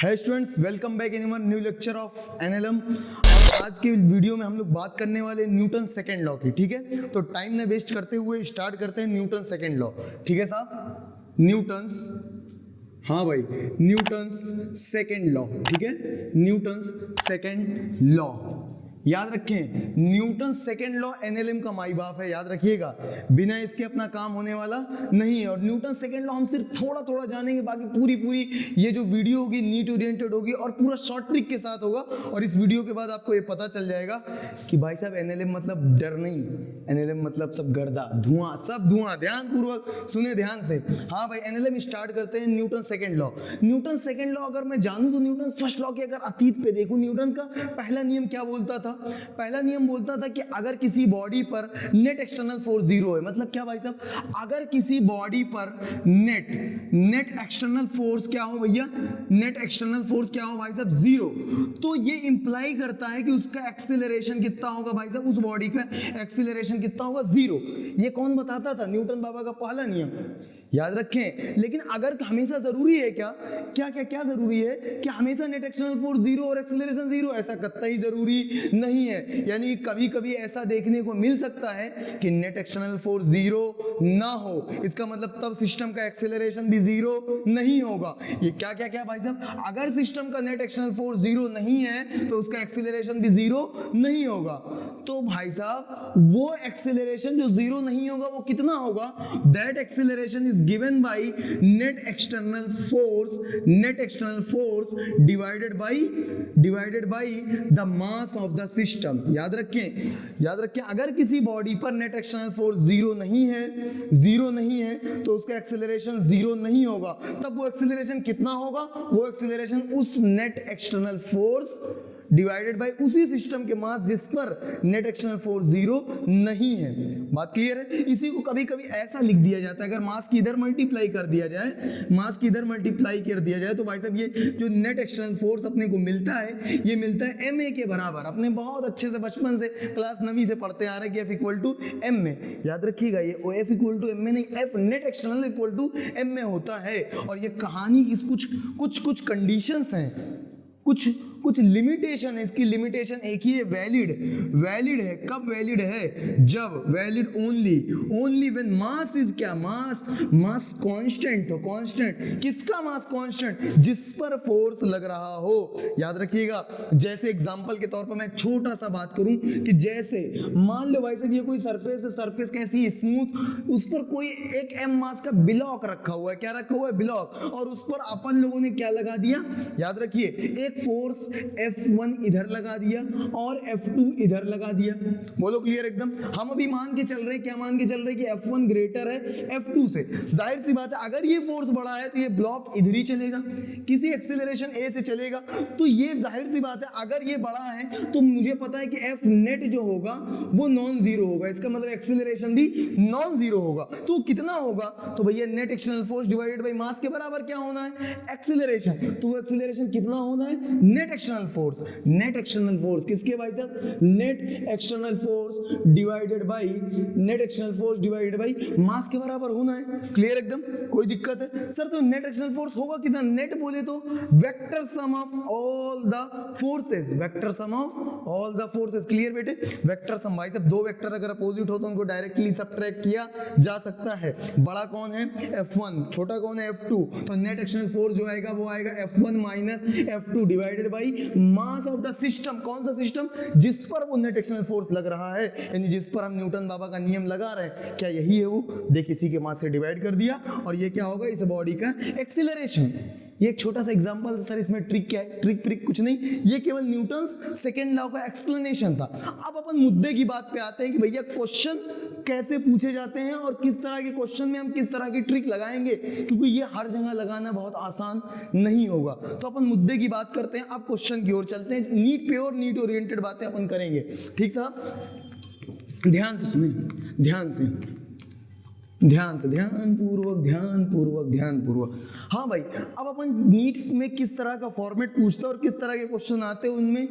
है students, welcome back in new lecture of NLM. और आज के वीडियो में हम लोग बात करने वाले न्यूटन सेकंड लॉ की। ठीक है, तो टाइम न वेस्ट करते हुए स्टार्ट करते हैं न्यूटन सेकंड लॉ। ठीक है साहब, न्यूटन्स, हाँ भाई, न्यूटन्स सेकंड लॉ। ठीक है, न्यूटन्स सेकंड लॉ याद रखें। न्यूटन सेकंड लॉ एनएलएम का माई बाप है, याद रखिएगा, बिना इसके अपना काम होने वाला नहीं है। और न्यूटन सेकंड लॉ हम सिर्फ थोड़ा थोड़ा जानेंगे, बाकी पूरी ये जो वीडियो होगी नीट ओरिएंटेड होगी और पूरा शॉर्ट ट्रिक के साथ होगा। और इस वीडियो के बाद आपको ये पता चल जाएगा कि भाई साहब एनएलएम मतलब डर नहीं, एनएलएम मतलब सब गर्दा, धुआं, सब धुआं। ध्यान पूर्वक सुने, ध्यान से। हाँ भाई, एनएलएम स्टार्ट करते हैं Newton second law. Newton second law अगर मैं जानूं तो न्यूटन फर्स्ट लॉ के अगर अतीत पे देखूं, न्यूटन का पहला नियम क्या बोलता था? पहला नियम बोलता था कि अगर किसी बॉडी पर नेट एक्सटर्नल फोर्स जीरो है, मतलब क्या भाई साहब, अगर किसी बॉडी पर नेट एक्सटर्नल फोर्स क्या हो भैया, नेट एक्सटर्नल फोर्स क्या हो भाई साहब, जीरो, तो ये इंप्लाई करता है कि उसका एक्सीलरेशन कितना होगा भाई साहब, उस बॉडी का एक्सीलरेशन कितना होगा, जीरो। ये कौन बताता था? न्यूटन बाबा का पहला नियम, याद रखें। लेकिन अगर हमेशा जरूरी है क्या जरूरी है कि हमेशा नेट एक्सटर्नल फोर्स जीरो और एक्सीलरेशन जीरो? ऐसा कतई जरूरी नहीं है। यानी कभी कभी ऐसा देखने को मिल सकता है कि नेट एक्सटर्नल फोर्स जीरो ना हो, इसका मतलब तब सिस्टम का एक्सीलरेशन भी जीरो नहीं होगा। ये क्या भाई साहब, अगर सिस्टम का नेट एक्सटर्नल फोर्स जीरो नहीं है तो उसका एक्सीलरेशन भी जीरो नहीं होगा। तो भाई साहब वो एक्सीलरेशन जो जीरो नहीं होगा वो कितना होगा? That acceleration is given by net external force divided by the mass of the system। याद रखें अगर किसी बॉडी पर नेट एक्सटर्नल फोर्स जीरो नहीं है तो उसका एक्सीलरेशन जीरो नहीं होगा। तब वो एक्सीलरेशन कितना होगा? वो एक्सीलरेशन उस net external force divided by उसी सिस्टम के मास जिस पर नेट एक्सटर्नल फोर्स जीरो नहीं है। बात क्लियर है? इसी को कभी कभी ऐसा लिख दिया जाता है, अगर मास की इधर मल्टीप्लाई कर दिया जाए तो भाई साहब ये जो नेट एक्सटर्नल फोर्स अपने को मिलता है, ये मिलता है ma के बराबर। अपने बहुत अच्छे से बचपन से क्लास 9वीं से पढ़ते आ रहे हैं कि F इक्वल टू एम में। याद रखिएगा, ये F इक्वल टू एम में नहीं, F net external equal to M में होता है। और ये कहानी की कुछ कंडीशंस हैं, कुछ लिमिटेशन है। इसकी लिमिटेशन एक ही है, वैलिड है। कब वैलिड है? जब valid only when mass is क्या, मास कांस्टेंट हो। कांस्टेंट किसका? मास कांस्टेंट जिस पर फोर्स लग रहा हो। याद रखिएगा, जैसे एग्जांपल के तौर पर मैं छोटा सा बात करूं कि जैसे मान लो भाई साहब ये कोई सरफेस है, सरफेस कैसी स्मूथ, उस पर कोई एक m मास का ब्लॉक रखा हुआ है। क्या रखा हुआ है? ब्लॉक। और उस पर अपन लोगों ने क्या लगा दिया? याद रखिए, एक फोर्स F1 इधर लगा दिया और F2 इधर लगा दिया। बोलो क्लियर एकदम? हम अभी मान के चल रहे कि F1 ग्रेटर है F2 से। जाहिर सी बात है, अगर ये फोर्स बड़ा है तो ये ब्लॉक इधर ही चलेगा, किसी एक्सीलरेशन A से चलेगा। तो ये जाहिर सी बात है, अगर ये बड़ा है तो मुझे पता है कि F नेट जो होगा वो नॉन जीरो होगा। इसका मतलब एक्सीलरेशन भी नॉन जीरो होगा। तो कितना होगा? तो भैया net external force divided by mass के बराबर क्या होना है? एक्सीलरेशन। तो वो एक्सीलरेशन कितना होना है? नेट एक्सटर्नल फोर्स किसके भाई साहब? Net external force divided by mass के बराबर होना है। क्लियर एकदम? कोई दिक्कत है सर? तो नेट एक्सटर्नल फोर्स होगा कितना? नेट बोले तो vector sum of all the forces. Clear बेटे? वेक्टर सम भाई साहब, दो वेक्टर अगर अपोजिट हो तो उनको डायरेक्टली सबट्रैक्ट किया जा सकता है। बड़ा कौन है? F1, छोटा कौन है? F2। तो नेट एक्सटर्नल फोर्स जो आएगा वो आएगा F1 minus F2 divided by mass of the system. कौन सा सिस्टम? जिस पर वो नेट एक्सटर्नल फोर्स लग रहा है, यानी जिस पर हम न्यूटन बाबा का नियम लगा रहे हैं। क्या यही है वो? देख, इसी के मास से डिवाइड कर दिया और ये क्या होगा? इस बॉडी का एक्सीलरेशन। ये एक छोटा सा एग्जांपल। सर इसमें ट्रिक क्या है? ट्रिक कुछ नहीं, ये केवल न्यूटन्स सेकेंड लॉ का एक्सप्लेनेशन था। अब अपन मुद्दे की बात पे आते हैं कि भैया क्वेश्चन कैसे पूछे जाते हैं और किस तरह के क्वेश्चन में हम किस तरह की ट्रिक लगाएंगे, क्योंकि ये हर जगह लगाना बहुत आसान नहीं होगा। तो अपन मुद्दे की बात करते हैं, अब क्वेश्चन की ओर चलते हैं। नीट ओरिएंटेड बातें अपन करेंगे। ठीक साहब, ध्यान से सुने, ध्यान से। ध्यान से, ध्यान पूर्वक। हाँ भाई, अब अपन नीट में किस तरह का फॉर्मेट पूछता है और किस तरह के क्वेश्चन आते हैं, उनमें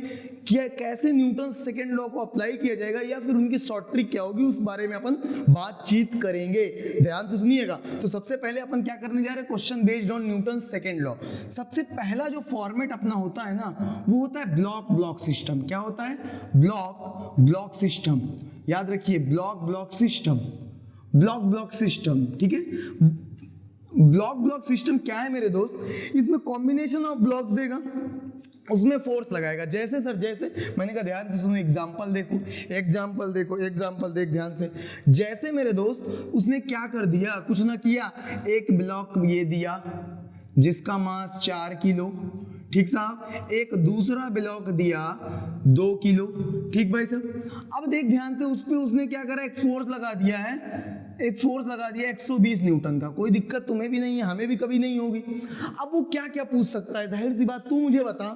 क्या कैसे न्यूटन सेकंड लॉ को अप्लाई किया जाएगा या फिर उनकी शॉर्ट ट्रिक क्या होगी, उस बारे में अपन बातचीत करेंगे। ध्यान से सुनिएगा। तो सबसे पहले अपन क्या करने जा रहे हैं, question based on Newton second law. सबसे पहला जो फॉर्मेट अपना होता है ना, वो होता है ब्लॉक सिस्टम। क्या होता है? Block system. याद रखिए, ब्लॉक सिस्टम, ठीक है। ब्लॉक सिस्टम क्या है मेरे दोस्त? इसमें कॉम्बिनेशन ऑफ ब्लॉक्स देगा, उसमें फोर्स लगाएगा। जैसे सर, जैसे मैंने कहा ध्यान से सुनो, एग्जांपल देख ध्यान से। जैसे मेरे दोस्त उसने क्या कर दिया, कुछ ना किया, एक ब्लॉक ये दिया जिसका मास 4 किलो, ठीक साहब। एक दूसरा ब्लॉक दिया 2 किलो, ठीक भाई साहब। अब देख ध्यान से, उस पे उसने क्या करा, एक फोर्स लगा दिया है, 120 न्यूटन का। कोई दिक्कत तुम्हें भी नहीं है, हमें भी कभी नहीं होगी। अब वो क्या क्या पूछ सकता है, जाहिर सी बात, तू मुझे बता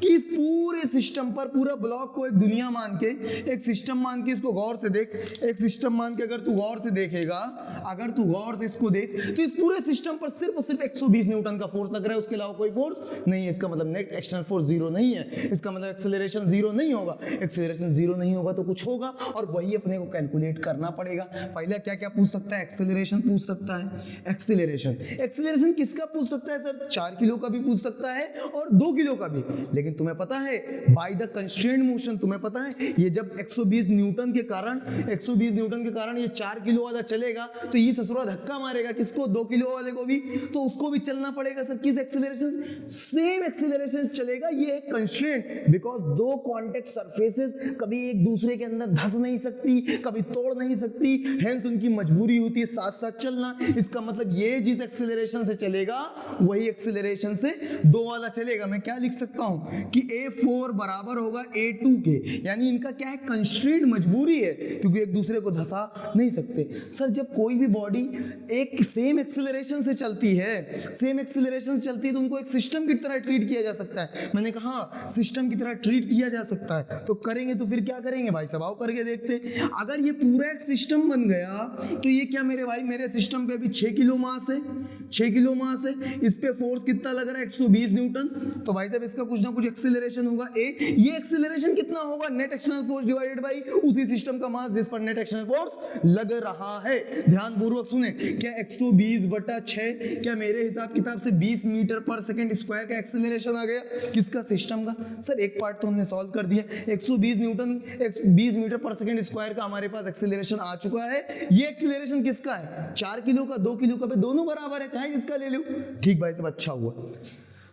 कि इस पूरे सिस्टम पर, पूरा ब्लॉक को एक दुनिया मान के, एक सिस्टम मान के इसको गौर से देख। एक सिस्टम मान के अगर तू गौर से देखेगा, अगर तू गौर से इसको देख, तो इस पूरे सिस्टम पर सिर्फ और सिर्फ 120 न्यूटन का फोर्स लग रहा है, उसके अलावा कोई फोर्स नहीं है। इसका मतलब नेट एक्सटर्नल फोर्स 0 नहीं है, इसका मतलब एक्सेलरेशन 0 नहीं होगा। एक्सेलरेशन 0 नहीं होगा तो कुछ होगा, और वही अपने को कैलकुलेट करना पड़ेगा। पहले क्या क्या पूछ सकता है, एक्सेलरेशन पूछ सकता है। एक्सेलरेशन किसका पूछ सकता है सर? 4 किलो का भी पूछ सकता है और 2 किलो का भी। लेकिन तुम्हें पता है, बाय द कंस्ट्रेंट मोशन, तुम्हें पता है ये जब 120 न्यूटन के कारण ये 4 किलो वाला चलेगा, तो ये ससुरा धक्का मारेगा किसको? 2 किलो वाले को भी, तो उसको भी चलना पड़ेगा। सर किस एक्सेलरेशन? सेम एक्सेलरेशन चलेगा। ये है कंस्ट्रेंट, बिकॉज 2 कॉन्टेक्ट सरफेसेस कभी एक दूसरे के अंदर धस नहीं सकती, कभी तोड़ नहीं सकती, हेंस उनकी मजबूरी होती है साथ साथ चलना। इसका मतलब ये जिस एक्सेलरेशन से चलेगा, वही एक्सेलरेशन से 2 वाला चलेगा। मैं क्या लिख सकता हूं कि A4 बराबर होगा A2 के, यानी इनका क्या है, कंस्ट्रेंट, मजबूरी है, क्योंकि एक दूसरे को धसा नहीं सकते। सर जब कोई भी बॉडी एक सेम एक्सेलरेशन से चलती है, तो उनको एक सिस्टम की तरह ट्रीट किया जा सकता है। मैंने कहा सिस्टम की तरह ट्रीट किया जा सकता है, तो करेंगे तो फिर क्या करेंगे भाई साहब, आओ करके देखते। अगर ये पूरा एक सिस्टम बन गया, तो ये क्या मेरे भाई, मेरे सिस्टम पे अभी 6 किलो मास है, इस पे फोर्स कितना लग रहा है, 120 न्यूटन। तो भाई साहब इसका कुछ ना कुछ एक्सेलरेशन होगा A। ये एक्सेलरेशन कितना होगा? Net external force divided by उसी सिस्टम का मास जिस पर नेट एक्सटर्नल फोर्स लग रहा है। ध्यान पूर्वक सुने, क्या 120/6, क्या मेरे हिसाब किताब से 20 मीटर पर सेकंड स्क्वायर का एक्सेलरेशन आ गया? किसका? सिस्टम का। सर एक पार्ट तो हमने सॉल्व कर दिया, 120 न्यूटन 20 मीटर पर सेकंड स्क्वायर का हमारे पास एक्सेलरेशन आ चुका है। ये एक्सेलरेशन किसका है? 4 किलो का, 2 किलो का, दोनों बराबर है, चाहे जिसका ले लो। ठीक भाई साहब, अच्छा हुआ।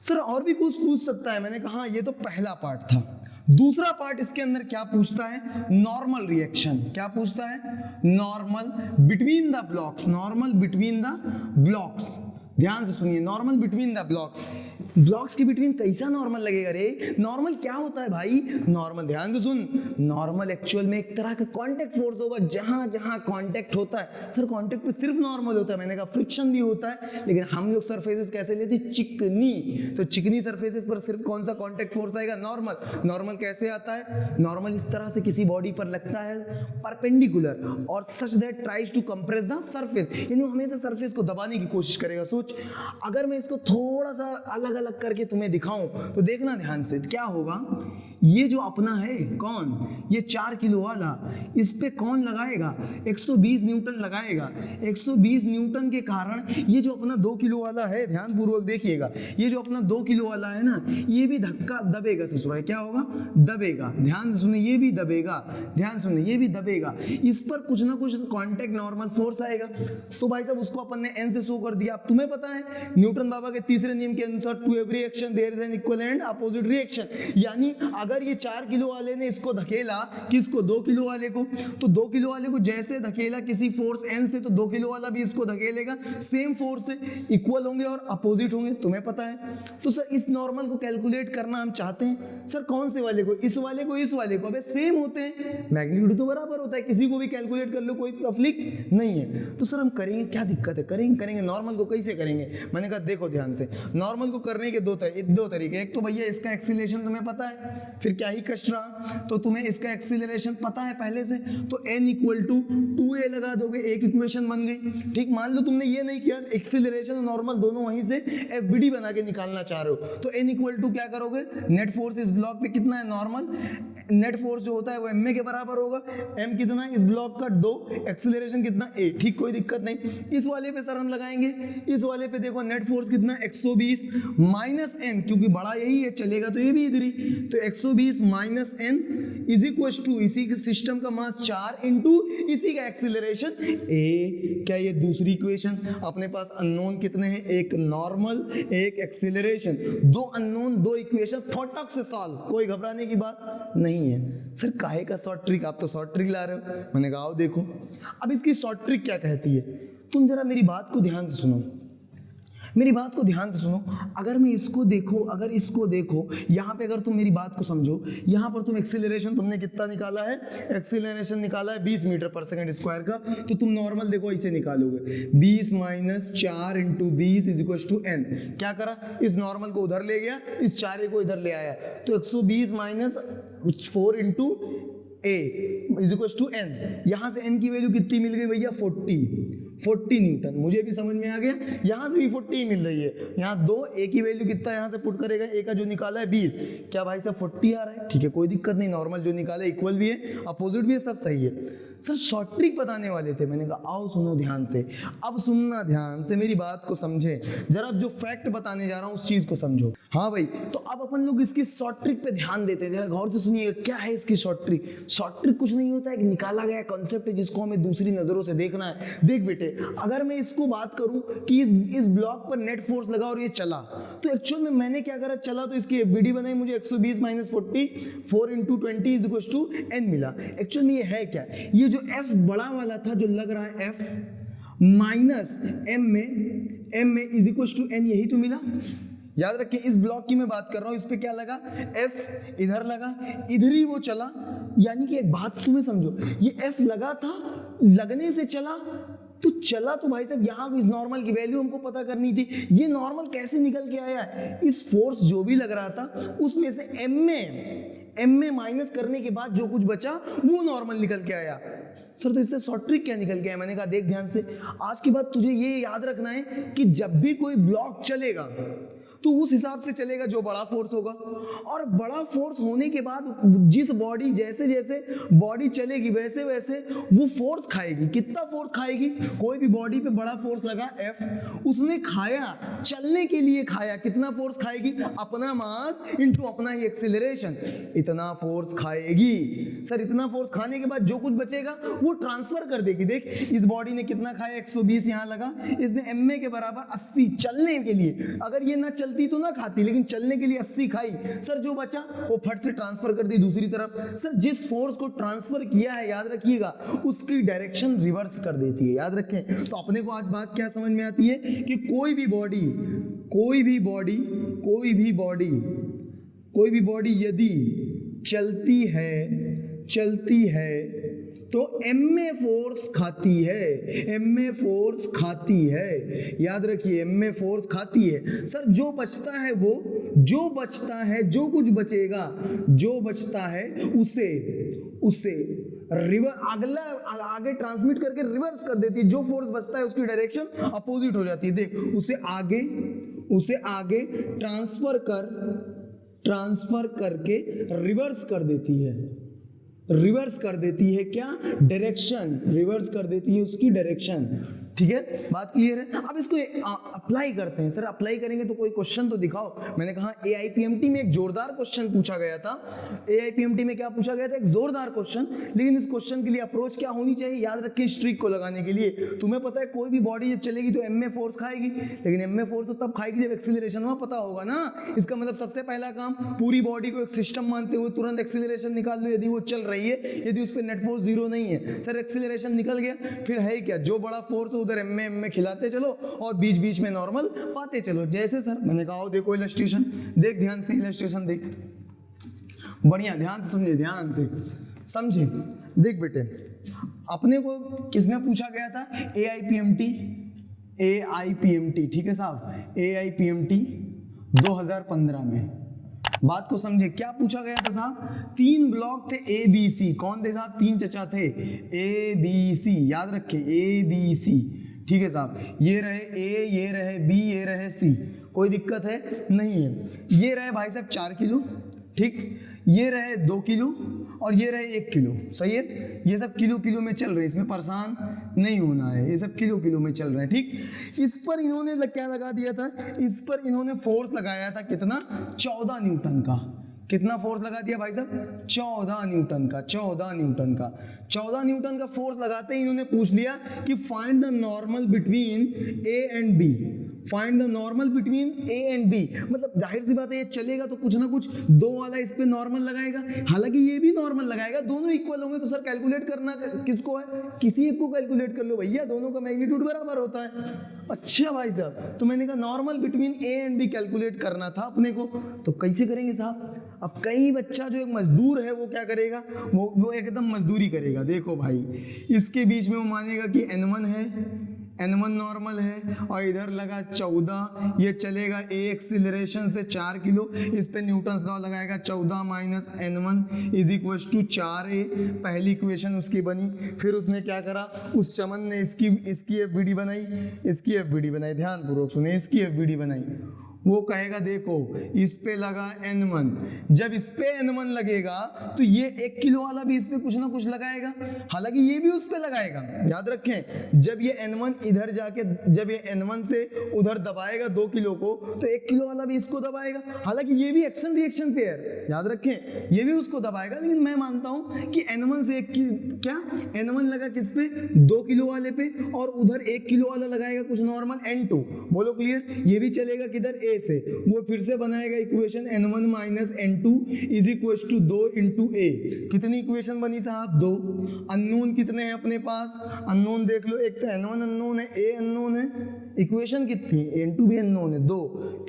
सर और भी कुछ पूछ सकता है। मैंने कहा ये तो पहला पार्ट था। दूसरा पार्ट इसके अंदर क्या पूछता है? Normal reaction. क्या पूछता है? Normal between the blocks. ध्यान से सुनिए, नॉर्मल बिटवीन द ब्लॉक्स के बिटवीन कैसा नॉर्मल लगेगा रे? नॉर्मल क्या होता है भाई? नॉर्मल, ध्यान से सुन, नॉर्मल एक्चुअल में एक तरह का कांटेक्ट फोर्स होगा। जहां जहां कांटेक्ट होता है, सर कांटेक्ट पे सिर्फ नॉर्मल होता है, मैंने कहा फ्रिक्शन भी होता है, लेकिन हम लोग सरफेसेस कैसे लेते हैं? चिकनी। तो चिकनी सरफेसेस पर सिर्फ कौन सा कांटेक्ट फोर्स आएगा? नॉर्मल कैसे आता है? नॉर्मल इस तरह से किसी बॉडी पर लगता है परपेंडिकुलर और such that tries to compress the surface, यानी हमेशा सरफेस को दबाने की कोशिश करेगा। सोच, अगर मैं इसको थोड़ा सा अलग अलग करके तुम्हें दिखाऊं तो देखना ध्यान से क्या होगा। ये जो अपना है कौन, ये 4 किलो वाला, इस पे कौन लगाएगा? 120 न्यूटन लगाएगा। 120 न्यूटन के कारण ये जो अपना 2 किलो वाला है, ध्यान पूर्वक देखिएगा, ये जो अपना 2 किलो वाला है ना, ये भी धक्का दबेगा ससुराल। क्या होगा? दबेगा। ध्यान से सुनिए, ये भी दबेगा। ध्यान सुनिए, ये भी दबेगा। इस पर कुछ ना कुछ कांटेक्ट नॉर्मल फोर्स आएगा। तो भाई साहब उसको अपन ने एन से शो कर दिया। अब तुम्हें पता है न्यूटन बाबा के तीसरे नियम के अनुसार to every action there is an equal and opposite reaction, यानी अगर ये 4 किलो वाले ने इसको धकेला, किसको? 2 किलो वाले को, तो 2 किलो वाले को जैसे धकेला किसी फोर्स एन से, तो 2 किलो वाला भी इसको धकेलेगा सेम फोर्स से, इक्वल होंगे और अपोजिट होंगे, तुम्हें पता है। तो सर इस नॉर्मल को कैलकुलेट करना हम चाहते हैं। सर कौन से वाले को? इस वाले को, इस वाले को। अबे सेम होते हैं, मैग्नीट्यूड तो बराबर होता है, किसी को भी कैलकुलेट कर लो, कोई तकलीफ नहीं है। तो सर हम करेंगे, क्या दिक्कत है? करेंगे। नॉर्मल को कैसे करेंगे? मैंने कहा देखो ध्यान से, नॉर्मल को करने के दो तरीके। एक तो भैया इसका एक्सीलरेशन तुम्हें पता है, फिर क्या ही कष्ट रहा। तो तुम्हें इसका एक्सीलरेशन पता है पहले से, तो n इक्वल टू 2a लगा दोगे, एक इक्वेशन बन गई। ठीक, मान लो तुमने ये नहीं किया, एक्सीलरेशन और नॉर्मल दोनों वहीं से FBD बना के निकालना चाह रहे हो, तो n इक्वल टू क्या करोगे, नेट फोर्स इस ब्लॉक पे कितना है नॉर्मल, नेट फोर्स जो होता है वो ma के बराबर होगा, m कितना इस ब्लॉक का 2, एक्सीलरेशन कितना a। ठीक, कोई दिक्कत नहीं। इस वाले पे सर हम लगाएंगे, इस वाले पे देखो नेट फोर्स कितना 120 माइनस n, क्योंकि बड़ा यही है चलेगा तो ये भी इधर ही, तो 120 minus n is equal to इसी के सिस्टम का मास 4 इंटू इसी का एक्सीलरेशन a। क्या ये दूसरी इक्वेशन, अपने पास अननोन कितने हैं, एक नॉर्मल एक एक्सीलरेशन, दो अननोन दो इक्वेशन, फटाक से सॉल्व, कोई घबराने की बात नहीं है। सर काहे का शॉर्ट ट्रिक, आप तो शॉर्ट ट्रिक ला रहे हो। मैंने कहा आओ देखो, अब इसकी शॉर्ट ट्रिक क्या कहती है, तुम जरा मेरी बात को ध्यान से सुनो, मेरी बात को ध्यान से सुनो। अगर मैं इसको देखो, अगर इसको देखो, यहाँ पे अगर तुम मेरी बात को समझो, यहाँ पर तुम एक्सीलरेशन तुमने कितना निकाला है, एक्सीलरेशन निकाला है 20 मीटर पर सेकंड स्क्वायर का, तो तुम नॉर्मल देखो इसे निकालोगे, 20 minus 4 into 20 is equal to n। क्या करा, इस नॉर्मल को उधर ले गया, इस 4 को इधर ले आया, तो 120 minus 4 into a is equal to n। यहाँ से n की वैल्यू कितनी मिल गई भैया, 40 न्यूटन। मुझे भी समझ में आ गया, यहाँ से भी 40 मिल रही है। यहाँ 2 a की वैल्यू कितना यहाँ से पुट करेगा, a का जो निकाला है 20, क्या भाई साहब 40 आ रहा है। ठीक है, कोई दिक्कत नहीं, नॉर्मल जो निकाला है इक्वल भी है, अपोजिट भी है, सब सही है। सर शॉर्ट ट्रिक बताने वाले थे, मैंने कहा आओ सुनो ध्यान से, अब सुनना ध्यान से, मेरी बात को समझे जरा, जो फैक्ट बताने जा रहा हूँ उस चीज को समझो। हाँ भाई, तो अब अपन लोग इसकी शॉर्ट ट्रिक पे ध्यान देते हैं, जरा गौर से सुनिएगा क्या है इसकी शॉर्ट ट्रिक। शॉर्ट ट्रिक कुछ नहीं होता है, एक निकाला गया कॉन्सेप्ट है जिसको हमें दूसरी नजरों से देखना है। देख बेटे, अगर मैं इसको बात करूं कि इस ब्लॉक पर नेट फोर्स लगा और ये चला, तो एक्चुअल में मैंने क्या करा, चला तो इसकी FBD बनाई, मुझे 120 minus 40 4 into 20 is equal to n मिला। एक्चुअल में ये है क्या, ये जो f बड़ा वाला था जो लग रहा है f माइनस m में इज इक्वल टू n, यही तो मिला। याद रखिए, इस ब्लॉक की मैं बात कर रहा हूं, इस पे क्या लगा, f इधर लगा, इधर ही वो चला। यानी कि एक बात तुम्हें समझो, ये f लगा था, लगने से चला तो चला, तो भाई साहब यहाँ इस नॉर्मल की वैल्यू हमको पता करनी थी। ये नॉर्मल कैसे निकल के आया, इस फोर्स जो भी लग रहा था उसमें से m में माइनस करने के बाद जो कुछ बचा वो नॉर्मल निकल के आया। सर तो इससे शॉर्ट ट्रिक क्या निकल के आया, मैंने कहा देख ध्यान से, आज के बाद तुझे ये याद रखना है कि जब भी कोई ब्लॉक चलेगा तो उस हिसाब से चलेगा जो बड़ा फोर्स होगा, और बड़ा फोर्स होने के बाद जिस बॉडी, जैसे जैसे बॉडी चलेगी वैसे वैसे वो फोर्स खाएगी। कितना फोर्स खाएगी, कोई भी बॉडी पे बड़ा फोर्स लगा F, उसने खाया, चलने के लिए खाया, कितना फोर्स खाएगी, अपना मास इनटू अपना ही एक्सीलरेशन, इतना फोर्स खाएगी। सर इतना फोर्स खाने के बाद जो कुछ बचेगा वो ट्रांसफर कर देगी। देख इस बॉडी ने कितना खाया, 120 यहाँ लगा, इसने ma के बराबर 80 चलने के लिए, अगर ये ना चलती तो ना खाती, लेकिन चलने के लिए 80 खाई। सर जो बचा वो फट से ट्रांसफर कर दी दूसरी तरफ। सर जिस फोर्स को ट्रांसफर किया है, याद रखिएगा, उसकी डायरेक्शन रिवर्स कर देती है, याद रखें। तो अपने को आज बात क्या समझ में आती है कि कोई भी बॉडी यदि चलती है तो ma फोर्स खाती है, याद रखिए ma फोर्स खाती है। सर जो बचता है जो कुछ बचेगा, जो बचता है उसे आगे ट्रांसमिट करके रिवर्स कर देती है। जो फोर्स बचता है उसकी डायरेक्शन अपोजिट हो जाती है। देख उसे आगे ट्रांसफर करके रिवर्स कर देती है क्या, डायरेक्शन, रिवर्स कर देती है उसकी डायरेक्शन। ठीक है, बात क्लियर है। अब इसको अप्लाई करते हैं। सर अप्लाई करेंगे तो कोई क्वेश्चन तो दिखाओ। मैंने कहा AIPMT में एक जोरदार क्वेश्चन पूछा गया था। AIPMT में क्या पूछा गया था, एक जोरदार क्वेश्चन। लेकिन इस क्वेश्चन के लिए अप्रोच क्या होनी चाहिए, याद रखिए, स्ट्रिक को लगाने के लिए तुम्हें पता है कोई भी बॉडी जब चलेगी तो ma फोर्स खाएगी, लेकिन ma फोर्स तो तब खाएगी जब एक्सीलरेशन वहां पता होगा ना। इसका मतलब सबसे पहला काम, पूरी बॉडी को एक सिस्टम मानते हुए तुरंत एक्सीलरेशन निकाल लो। यदि वो चल रही है, यदि उस पर नेट फोर्स 0 नहीं है, सर एक्सीलरेशन निकल गया, फिर है क्या, जो बड़ा फोर्स उधर m खिलाते चलो और बीच बीच में नॉर्मल पाते चलो। जैसे सर मैंने कहा देखो इलस्ट्रेशन, देख ध्यान से इलस्ट्रेशन देख, बढ़िया ध्यान से समझे। देख बेटे, अपने को किसने पूछा गया था, AIPMT, ठीक है साहब, AIPMT 2015 में, बात को समझे, क्या पूछा गया था साहब, 3 ब्लॉक थे ए बी सी, कौन थे साहब, 3 चचा थे, ए बी सी, याद रखे ए बी सी, ठीक है साहब, ये रहे ए, ये रहे बी, ये रहे सी, कोई दिक्कत है नहीं है। ये रहे भाई साहब 4 किलो, ठीक, ये रहे 2 किलो और ये रहे 1 किलो, सही है, ये सब किलो किलो में चल रहे हैं, इसमें परेशान नहीं होना है, ये सब किलो किलो में चल रहे हैं, ठीक। इस पर इन्होंने क्या लगा दिया था, इस पर इन्होंने फोर्स लगाया था कितना, 14 न्यूटन का, कितना फोर्स लगा दिया भाई साहब, 14 न्यूटन का, 14 न्यूटन का, 14 न्यूटन का फोर्स लगाते ही इन्होंने पूछ लिया कि find the normal between A and B, find the normal between A and B, मतलब जाहिर सी बात है ये चलेगा तो कुछ ना कुछ 2 वाला इस पे नॉर्मल लगाएगा, हालांकि ये भी नॉर्मल लगाएगा, दोनों इक्वल होंगे तो सर कैलकुलेट करना किसको है, किसी एक को कैलकुलेट कर लो भैया, दोनों का मैग्नीट्यूड बराबर होता है। अच्छा भाई साहब, तो मैंने कहा normal between A and B calculate करना था अपने को, तो कैसे करेंगे साहब, अब कई बच्चा जो एक मजदूर है वो क्या करेगा, वो एकदम मजदूरी करेगा, देखो भाई इसके बीच में वो मानेगा कि n1 है, n1 नॉर्मल है और इधर लगा 14, ये चलेगा ए एक्सिलरेशन से 4 किलो, इस पे न्यूटन्स लॉ लगाएगा, 14 minus n1 is equal to 4a, पहली इक्वेशन उसकी बनी। फिर उसने क्या करा, उस चमन ने इसकी एफवीडी बनाई, इसकी एफवीडी बनाई, ध्यान पूर्वक सुने, इसकी एफवीडी बनाई, वो कहेगा देखो इस पे लगा n1, जब इस पे n1 लगेगा तो ये 1 किलो वाला भी इस पे कुछ ना कुछ लगाएगा, हालांकि ये भी उस पे लगाएगा, याद रखें, जब ये n1 इधर जाके, जब ये n1 से उधर दबाएगा 2 किलो को तो 1 किलो वाला भी इसको दबाएगा, हालांकि ये भी एक्शन रिएक्शन पेयर, याद रखें, ये भी उसको दबाएगा, लेकिन मैं मानता हूं कि n1 से क्या n1 लगा किस पे, 2 किलो वाले पे, और उधर 1 किलो वाला लगाएगा कुछ नॉर्मल n2, बोलो क्लियर, ये भी चलेगा किधर ए से, वो फिर से बनाएगा equation n1 minus n2 is equal to 2 into a, कितनी इक्वेशन बनी साहब, 2, अननोन कितने हैं अपने पास, अननोन देख लो, एक तो n1 अननोन है, ए अननोन है, इक्वेशन कितनी, n2 भी अननोन है, 2,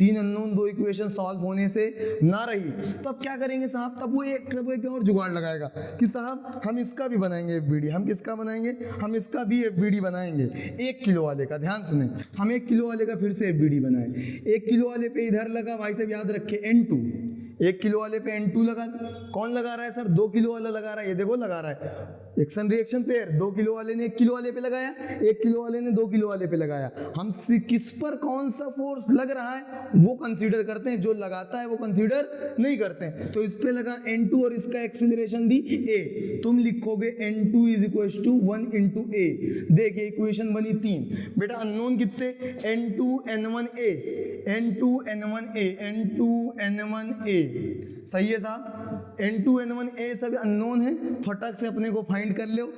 3 अननोन, 2 इक्वेशन सॉल्व होने से ना रही, तब क्या करेंगे साहब, तब वो एक और जुगाड़ लगाएगा कि साहब हम इसका भी बनाएंगे एफवीडी, हम किसका बनाएंगे, हम इसका भी एफवीडी बनाएंगे, 1 किलो वाले का, ध्यान सुने, हम 1 किलो वाले का फिर से एफवीडी बनाए, 1 किलो वाले पे इधर लगा भाई साहब, याद रखे n2, 1 किलो वाले पे n2 लगा, कौन लगा रहा है सर, 2 किलो वाला लगा रहा है, ये देखो लगा रहा है, एक्शन रिएक्शन पेयर, 2 किलो वाले ने 1 किलो वाले पे लगाया, 1 किलो वाले ने 2 किलो वाले पे लगाया, हम किस पर कौन सा फोर्स लग रहा है वो कंसीडर करते हैं, जो लगाता है वो कंसीडर नहीं करते हैं, तो इस पे लगा n2 और इसका एक्सीलरेशन दी a, तुम लिखोगे n2 is equal to 1 into a, देखिए इक्वेशन बनी 3, बेटा अननोन कितने, n2 n1a, n2 n1a, n2 n1a, सही है साहब, n2 n1a सब अननोन है, फटाक से अपने को फाइंड कर लो,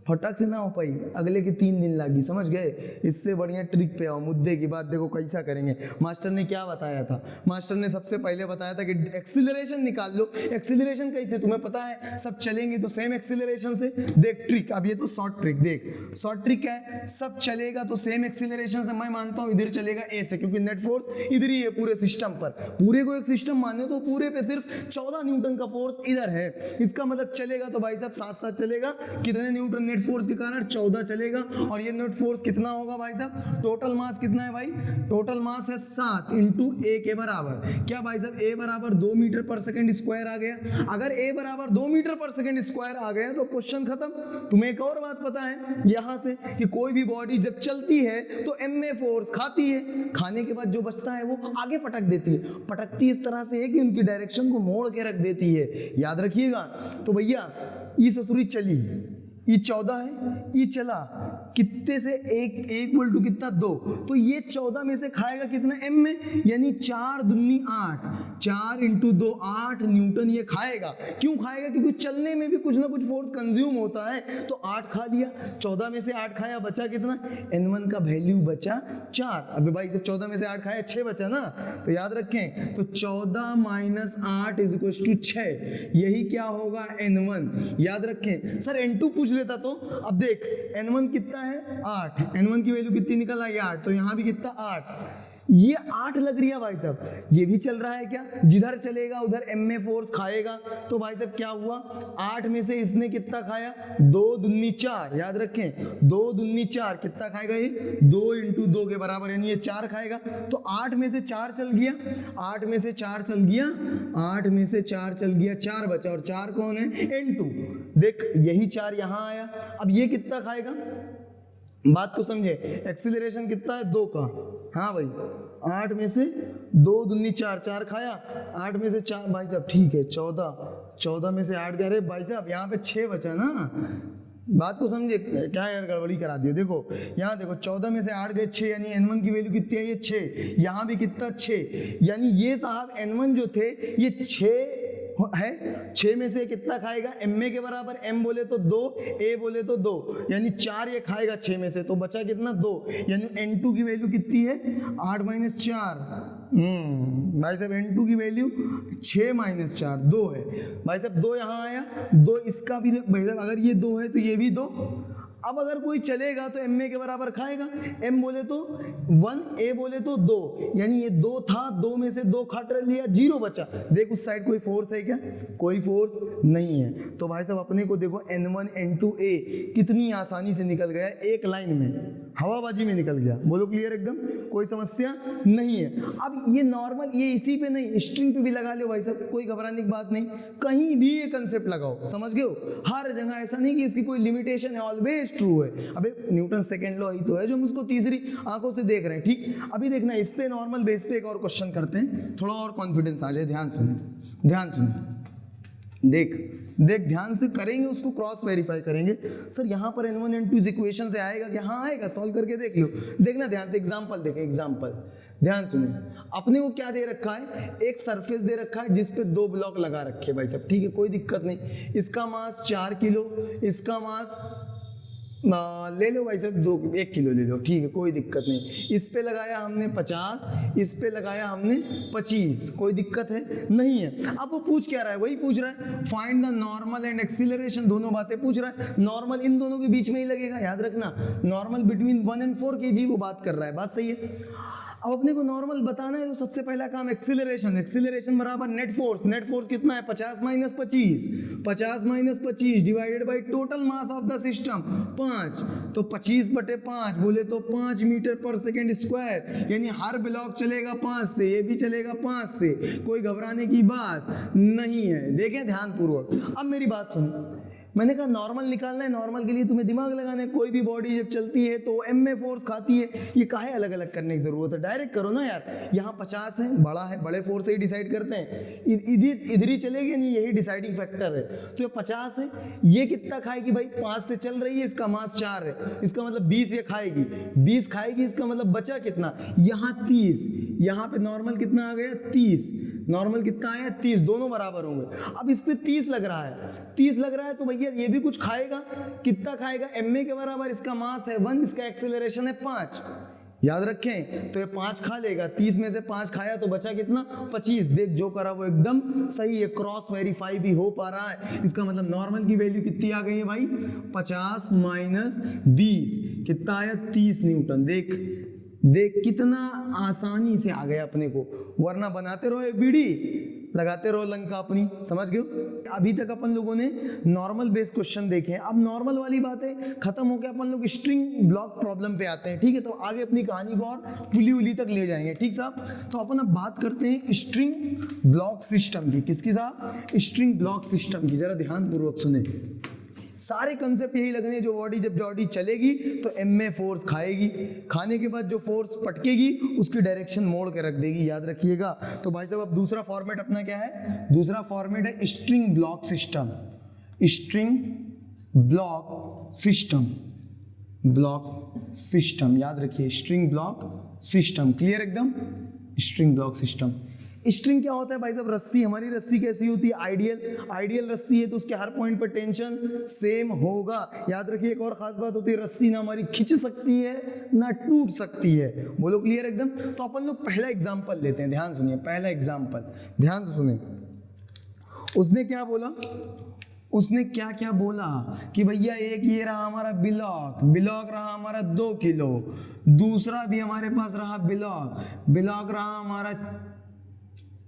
फटाक से ना हो पाई, अगले के 3 दिन लगी, समझ गए, इससे बढ़िया ट्रिक पे आओ, मुद्दे की बात देखो कैसा करेंगे। मास्टर ने क्या बताया था, मास्टर ने सबसे पहले बताया था कि एक्सीलरेशन निकाल लो, एक्सीलरेशन कैसे तुम्हें पता है, सब चलेंगे तो सेम एक्सीलरेशन से, देख ट्रिक, अब ये तो शॉर्ट ट्रिक, देख शॉर्ट ट्रिक क्या है, सब चलेगा तो सेम एक्सीलरेशन से, मैं मानता हूँ इधर चलेगा ए से, क्योंकि नेट फोर्स इधर ही है पूरे सिस्टम पर, पूरे को एक सिस्टम माने तो पूरे पे सिर्फ 14 न्यूटन का फोर्स इधर है, इसका मतलब चलेगा तो भाई साहब साथ साथ चलेगा, कितने न्यूटन नेट फोर्स के कारण 14 चलेगा, और ये नेट फोर्स कितना होगा भाई साहब, टोटल मास कितना है भाई, टोटल मास है 7 इंटू ए के बराबर, क्या भाई साहब ए बराबर 2 मीटर पर सेकंड स्क्वायर आ गया, अगर ए बराबर 2 मीटर पर सेकंड स्क्वायर आ गया तो क्वेश्चन खत्म। तुम्हें एक और बात पता है यहाँ से कि कोई भी बॉडी जब चलती है तो एम में फोर्स खाती है, खाने के बाद जो बचता है वो आगे पटक देती है, पटकती इस तरह से है कि उनकी डायरेक्शन को मोड़ के रख देती है, याद रखिएगा। तो भैया ई ससुरी चली, ई 14 है, ई चला कितने से, एक इक्वल टू कितना 2, तो ये 14 में से खाएगा कितना एम में, यानी 4 दूनी 8, 4 इंटू 2 8 न्यूटन ये खाएगा। क्यों खाएगा, क्योंकि चलने में भी कुछ ना कुछ फोर्स कंज्यूम होता है, तो 8 खा लिया, 14 में से 8 खाया, बचा कितना, n1 का वैल्यू बचा 4। अबे भाई जब 14 में से 8 खाया 6 बचा ना, तो याद रखें, तो 14 माइनस 8 इज इक्वल टू 6, यही क्या होगा n1, याद रखें। सर n2 पूछ लेता तो, अब देख n1 कितना है 8, n1 की वैल्यू कितनी निकल आई 8, तो यहाँ भी कितना 8, ये 8 लग रही है भाई साहब, ये भी चल रहा है क्या, जिधर चलेगा उधर एम में फोर्स खाएगा। तो भाई साहब क्या हुआ, 8 में से इसने कितना खाया, 2 दूनी 4, याद रखें 2 दूनी 4, कितना खाएगा ये, 2 × 2 के बराबर, यानी ये 4 खाएगा। तो 8 में से 4 चल गया, 8 में से 4 चल गया, 8 में से 4 चल गया, 4 बचा, और 4 कौन है, N2। देख यही 4 यहाँ आया, अब ये कितना खाएगा, बात को समझे, एक्सीलरेशन कितना है, 2 का, हाँ भाई 8 में से 2 दूनी 4, 4 खाया, 8 में से 4 भाई साहब ठीक है 14, 14 में से 8 गए, अरे भाई साहब यहाँ पे 6 बचा ना, बात को समझे, क्या यार गड़बड़ी करा दी। देखो यहाँ देखो 14 में से 8 गए 6, यानी N1 की वैल्यू कितनी है, ये 6, यहाँ भी कितना 6, यानी ये साहब N1 जो थे ये 6 है, 6 में से कितना खाएगा, एम ए के बराबर, एम बोले तो 2, ए बोले तो 2, यानी 4 ये खाएगा 6 में से, तो बचा कितना 2, यानी N2 की वैल्यू कितनी है, 8 - 4, भाई साहब N2 की वैल्यू 6 - 4 2 है, भाई साहब 2 यहाँ आया, 2 इसका भी, भाई साहब अगर ये 2 है तो ये भी 2। अब अगर कोई चलेगा तो एम ए के बराबर खाएगा, एम बोले तो 1, ए बोले तो 2, यानी ये 2 था, 2 में से 2 खट लिया, 0 बचा। देख उस साइड कोई फोर्स है क्या, कोई फोर्स नहीं है। तो भाई साहब अपने को देखो N1 N2 A कितनी आसानी से निकल गया, एक लाइन में, हवाबाजी में निकल गया। बोलो क्लियर एकदम, कोई समस्या नहीं है। अब ये नॉर्मल, ये इसी पे नहीं, स्ट्रिंग पे भी लगा लो भाई साहब, कोई घबराने की बात नहीं, कहीं भी ये कंसेप्ट लगाओ, समझ गए हो, हर जगह, ऐसा नहीं कि इसकी कोई लिमिटेशन है, ऑलवेज ट्रू है। अबे न्यूटन सेकंड लॉ ही तो है जो हम उसको तीसरी आंखों से देख रहे हैं, ठीक। अभी देखना इस पे नॉर्मल बेस पे एक और क्वेश्चन करते हैं, थोड़ा और कॉन्फिडेंस आ जाए, ध्यान सुने, ध्यान सुने, देख ध्यान से करेंगे, उसको क्रॉस वेरीफाई करेंगे। सर यहाँ पर N1 N2 इस इक्वेशन से आएगा क्या, हाँ आएगा, सॉल्व करके देख लो, देखना ध्यान से, एग्जांपल देखें, एग्जांपल ध्यान सुने। अपने को क्या दे रखा है, एक सरफेस दे रखा है जिस पे 2 ब्लॉक लगा रखे भाई साहब, ठीक है, कोई दिक्कत नहीं। इसका मास 4 किलो, इसका मास ले लो भाई साहब 1 किलो ले लो, ठीक है, कोई दिक्कत नहीं। इस पे लगाया हमने 50, इस पे लगाया हमने 25, कोई दिक्कत है नहीं है। अब वो पूछ क्या रहा है, वही पूछ रहा है, find the normal and acceleration, दोनों बातें पूछ रहा है। नॉर्मल इन दोनों के बीच में ही लगेगा, याद रखना, नॉर्मल बिटवीन 1 and 4 kg वो बात कर रहा है, बात सही है। अब अपने को नॉर्मल बताना है तो सबसे पहला काम एक्सीलरेशन, एक्सीलरेशन बराबर नेट फोर्स, नेट फोर्स कितना है, 50 - 25, 50 - 25 divided by total mass of the system 5, तो 25/5 बोले तो 5 मीटर पर सेकेंड स्क्वायर, यानी हर ब्लॉक चलेगा 5 से, ये भी चलेगा 5 से, कोई घबराने की बात नहीं है। देखें ध्यानपूर्वक, अब मेरी बात सुन, मैंने कहा नॉर्मल निकालना है, नॉर्मल के लिए तुम्हें दिमाग लगाना है, कोई भी बॉडी जब चलती है तो एम में फोर्स खाती है, ये काहे अलग अलग करने की जरूरत है, डायरेक्ट करो ना यार। यहाँ 50 है, बड़ा है, बड़े फोर्स से ही डिसाइड करते हैं, इधर ही चलेगी नहीं, यही डिसाइडिंग फैक्टर है। तो ये 50 है, ये कितना खाएगी भाई, 5 से चल रही है, इसका मास 4 है, इसका मतलब 20 ये खाएगी, 20 खाएगी, इसका मतलब बचा कितना, यहाँ 30, यहाँ पे नॉर्मल कितना आ गया 30, नॉर्मल कितना आया 30, दोनों बराबर होंगे। अब इस पे 30 लग रहा है, 30 लग रहा है तो भैया ये भी कुछ खाएगा, कितना खाएगा, एम ए के बराबर, इसका मास है 1, इसका एक्सेलरेशन है 5, याद रखें, तो ये 5 खा लेगा, 30 में से 5 खाया तो बचा कितना 25। देख जो करा वो एकदम सही है, क्रॉस वेरीफाई भी हो पा रहा है। इसका मतलब नॉर्मल की वैल्यू कितनी आ गई है भाई, 50 - 20 कितना आया 30 न्यूटन। देख कितना आसानी से आ गया अपने को, वरना बनाते रहो बीड़ी, लगाते रहो लंका अपनी, समझ गए। अभी तक अपन लोगों ने नॉर्मल बेस क्वेश्चन देखे हैं, अब नॉर्मल वाली बातें खत्म हो गया, अपन लोग स्ट्रिंग ब्लॉक प्रॉब्लम पे आते हैं, ठीक है। तो आगे अपनी कहानी को और पुली उली तक ले जाएंगे, ठीक साहब। तो अपन अब बात करते हैं स्ट्रिंग ब्लॉक सिस्टम की, किसकी साहब, स्ट्रिंग ब्लॉक सिस्टम की। जरा ध्यान पूर्वक सुने, सारे कंसेप्ट यही लगने, जो बॉडी जब बॉडी चलेगी तो एम में फोर्स खाएगी, खाने के बाद जो फोर्स पटकेगी उसकी डायरेक्शन मोड़ के रख देगी, याद रखिएगा। तो भाई साहब अब दूसरा फॉर्मेट अपना क्या है, दूसरा फॉर्मेट है string block system, string block system, block system, याद रखिए स्ट्रिंग ब्लॉक सिस्टम, क्लियर एकदम। स्ट्रिंग ब्लॉक सिस्टम, स्ट्रिंग क्या होता है भाई साहब, रस्सी। हमारी रस्सी कैसी होती है, आइडियल रस्सी है तो उसके हर पॉइंट पर टेंशन सेम होगा, याद रखिए। एक और खास बात होती है, रस्सी ना हमारी खिंच सकती है ना टूट सकती है, बोलो क्लियर एकदम। तो अपन लोग पहला एग्जांपल लेते हैं, ध्यान सुनिए, पहला एग्जांपल ध्यान से सुनिए। उसने क्या बोला, उसने क्या क्या बोला कि भैया एक ये रहा हमारा ब्लॉक रहा हमारा 2 किलो, दूसरा भी हमारे पास रहा ब्लॉक रहा हमारा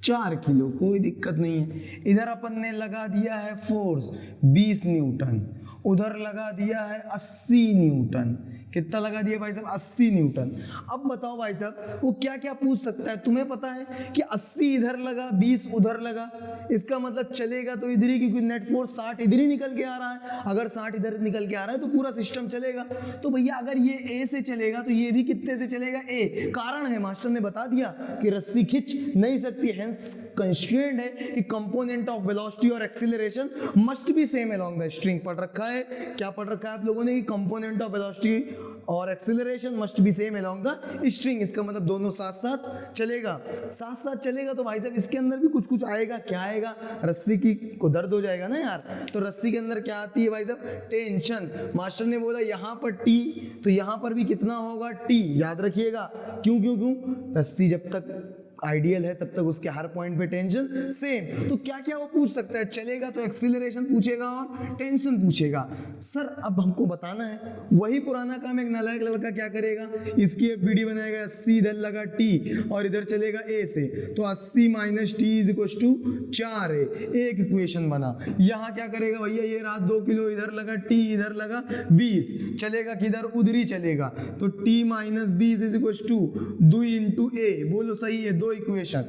4 किलो, कोई दिक्कत नहीं है। इधर अपन ने लगा दिया है फोर्स 20 न्यूटन, उधर लगा दिया है 80 न्यूटन। कितना लगा दिया भाई साहब? 80 न्यूटन। अब बताओ भाई साहब वो क्या क्या पूछ सकता है? तुम्हें पता है कि 80 इधर लगा 20 उधर लगा, इसका मतलब चलेगा तो इधर ही, क्योंकि नेट फोर्स 60 इधर ही निकल के आ रहा है। अगर 60 इधर निकल के आ रहा है तो पूरा सिस्टम चलेगा। तो भैया अगर ये ए से चलेगा तो ये भी कितने से चलेगा? ए। कारण है मास्टर ने बता दिया कि रस्सी खिंच नहीं सकती, हेंस कंस्ट्रेंट है कि कंपोनेंट ऑफ वेलोसिटी और acceleration must be same along the string. पढ़ रखा है, क्या पढ़ रखा है आप लोगों ने कि कंपोनेंट ऑफ वेलोसिटी और acceleration must be same along the string. इसका मतलब दोनों साथ साथ चलेगा, साथ साथ चलेगा। तो भाई साहब इसके अंदर भी कुछ कुछ आएगा। क्या आएगा? रस्सी की को दर्द हो जाएगा ना यार। तो रस्सी के अंदर क्या आती है भाई साहब? टेंशन। मास्टर ने बोला यहाँ पर टी, तो यहाँ पर भी कितना होगा? टी। याद रखिएगा। क्यों क्यों क्यों? रस्सी जब तक आइडियल है तब तक उसके हर पॉइंट पे टेंशन सेम। तो क्या क्या वो पूछ सकता है? चलेगा तो एक्सीलरेशन पूछेगा और टेंशन पूछेगा। सर अब हमको बताना है, वही पुराना काम एक नालायक लड़का क्या करेगा, इसकी एक वीडियो बनाएगा। 80 इधर लगा टी और इधर चलेगा ए से, तो 80 minus T is equal to 4 है। एक इक्वेशन बना। यहाँ क्या करेगा भैया? ये रहा 2 किलो, इधर लगा टी, इधर लगा 20, चलेगा किधर? उधर ही चलेगा। तो t minus 20 is equal to 2 into a. बोलो सही है? 2 इक्वेशन,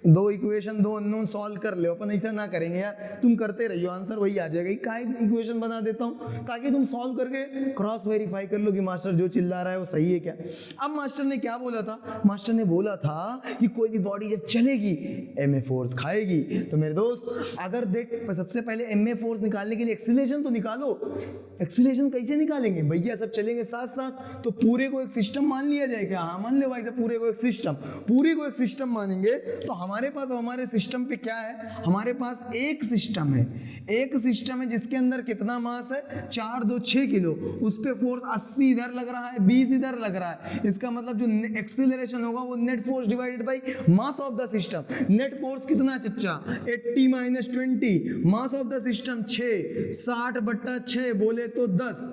दो इक्वेशन, 2 अननोन सॉल्व कर ले। अपन ऐसा ना करेंगे यार, तुम करते रहियो, आंसर वही आ जाएगा। काय इक्वेशन बना देता हूं ताकि तुम सॉल्व करके क्रॉस वेरीफाई कर लो कि मास्टर जो चिल्ला रहा है वो सही है क्या। अब मास्टर ने क्या बोला था? मास्टर ने बोला था कि कोई भी बॉडी जब चलेगी एमए फोर्स खाएगी। तो मेरे दोस्त अगर देख, सबसे पहले एमए फोर्स निकालने के लिए एक्सीलरेशन तो निकालो। एक्सीलरेशन कैसे निकालेंगे भैया? सब चलेंगे साथ साथ, तो पूरे को एक सिस्टम मान लिया जाएगा। हाँ मान लो भाई साहब, पूरे को एक सिस्टम, पूरे को एक सिस्टम मानेंगे। तो हमारे पास, हमारे सिस्टम पे क्या है? हमारे पास एक सिस्टम है, एक सिस्टम है जिसके अंदर कितना मास है? 4 2 6 किलो। उस पे फोर्स 80 इधर लग रहा है, 20 इधर लग रहा है। इसका मतलब जो एक्सीलरेशन होगा वो net force divided by mass of the system. Net force कितना चच्चा? 80 minus 20, mass of the system 6, 60/6 बोले तो 10।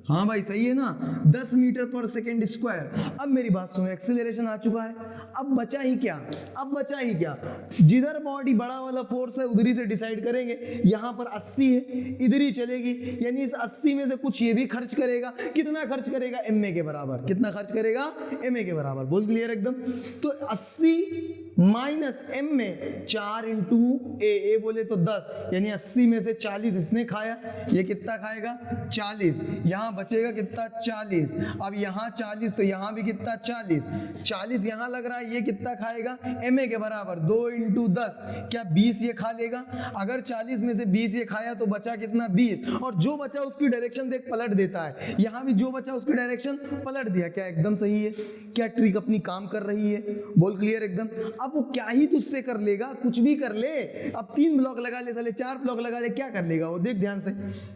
हाँ भाई सही है ना, 10 मीटर पर सेकेंड स्क्वायर। अब मेरी बात सुनो, एक्सीलरेशन आ चुका है, अब बचा ही क्या? अब बचा ही क्या? जिधर बॉडी बड़ा वाला फोर्स है उधर ही से डिसाइड करेंगे। यहाँ पर 80 है, इधर ही चलेगी, यानी इस 80 में से कुछ ये भी खर्च करेगा। कितना खर्च करेगा? एमए के बराबर। कितना खर्च करेगा? एमए के बराबर। बोल क्लियर एकदम? तो 80 माइनस एम में 4 इंटू ए बोले तो 10, यानी 80 में से 40 इसने खाया। ये कितना खाएगा? 40। यहाँ बचेगा कितना? 40। अब यहाँ 40 तो यहाँ भी कितना? 40 यहाँ लग रहा है। ये कितना खाएगा? एम ए के बराबर 2 इंटू 10, क्या 20 ये खा लेगा? अगर 40 में से 20 ये खाया तो बचा कितना? 20। और जो बचा उसकी डायरेक्शन देख पलट देता है। यहाँ भी जो बचा उसकी डायरेक्शन पलट दिया। क्या एकदम सही है? क्या ट्रिक अपनी काम कर रही है? बोल क्लियर एकदम? अब वो क्या ही तुझसे कर लेगा? कुछ भी कर ले। अब 3 ब्लॉक लगा ले, साले 4 ब्लॉक लगा ले, क्या कर लेगा वो? देख ध्यान से,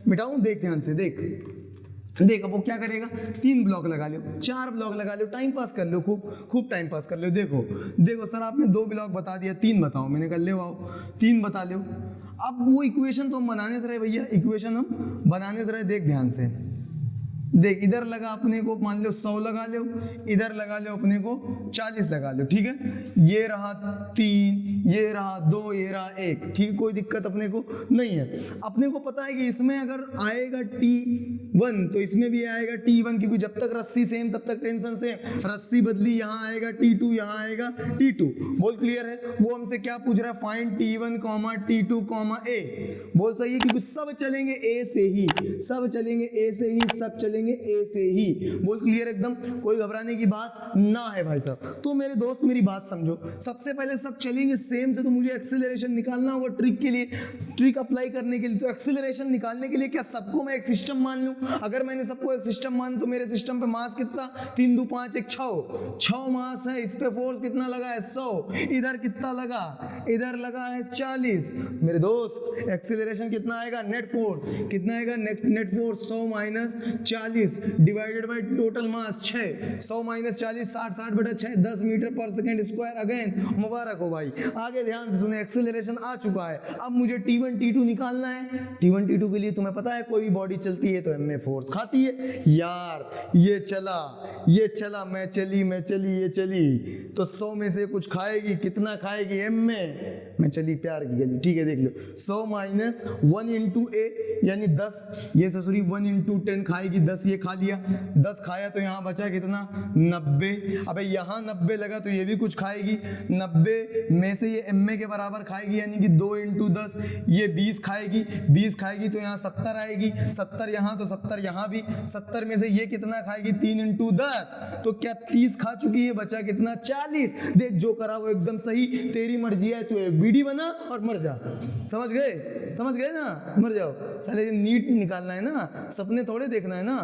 मिटाऊं? देख ध्यान से, देख अब वो क्या करेगा? 3 ब्लॉक लगा लो, 4 ब्लॉक लगा लो, टाइम पास कर लो, खूब टाइम पास कर लो। देखो सर आपने 2 ब्लॉक बता दिया, 3 बताओ। मैंने कर ले आओ 3 बता लो। अब वो इक्वेशन तो हम बनाने से रहे भैया, इक्वेशन हम बनाने से रहे। देख ध्यान से, देख इधर लगा अपने को मान लो 100 लगा लो, इधर लगा लो अपने को 40 लगा लो, ठीक है। ये रहा 3, ये रहा 2, ये रहा 1, ठीक, कोई दिक्कत अपने को नहीं है। अपने को पता है कि इसमें अगर आएगा T1 तो इसमें भी आएगा T1, क्योंकि जब तक रस्सी सेम तब तक टेंशन सेम। रस्सी बदली, यहाँ आएगा T2, यहाँ आएगा T2। बोल क्लियर है? वो हमसे क्या पूछ रहा है? Find T1, T2, A। बोल सही है, क्योंकि सब चलेंगे A से ही, सब चलेंगे A से ही, सब चलेंगे A से ही। बोल क्लियर एकदम? कोई घबराने की बात ना है भाई साहब। तो मेरे दोस्त मेरी बात समझो, सबसे पहले सब चलेंगे सेम से, तो मुझे एक्सीलरेशन निकालना होगा। ट्रिक के लिए, ट्रिक अप्लाई करने के लिए, तो एक्सीलरेशन निकालने के लिए क्या सबको मैं एक सिस्टम मान लूं? अगर मैंने सबको एक सिस्टम मान, तो मेरे सिस्टम पे मास कितना? 3 2 5 1 6 मास है। इस पे फोर्स कितना लगा है? 100। इधर कितना लगा? इधर लगा है 40। मेरे दोस्त एक्सीलरेशन कितना आएगा? नेट फोर्स कितना आएगा? Net force 100 minus 40 40 divided by total mass 6, 100 minus 40 60, 60 बटा 6 10 मीटर पर सेकेंड स्क्वायर। अगेन मुबारक हो भाई। आगे ध्यान से सुने, एक्सेलरेशन आ चुका है। अब मुझे T1 T2 निकालना है। T1 T2 के लिए तुम्हें पता है कोई भी बॉडी चलती है तो m में फोर्स खाती है यार। ये चला, मैं चली, ये चली, तो 100 में से कुछ खाएगी, कितना खाएगी m में, मैं चली प्यार की गली, ठीक है देख लो। 100 माइनस 1 इंटू a यानी 10, ये ससुरी 1 इंटू 10 खाएगी, 10 ये खा लिया, 10 खाया तो यहाँ बचा कितना 90। अबे यहाँ 90 लगा तो ये भी कुछ खाएगी, 90 में से ये m के बराबर खाएगी यानी कि 2 इंटू 10, ये 20 खाएगी, 20 खाएगी तो यहाँ 70 आएगी, 70 यहाँ तो 70 यहाँ भी, 70 में से ये कितना खाएगी 3 इंटू 10, तो क्या 30 खा चुकी है, बचा कितना 40। देख जो करा वो एकदम सही, तेरी मर्जी है, तू बीडी बना और मर जा। समझ गए ना, मर जाओ साले। नीट निकालना है ना, सपने थोड़े देखना है ना,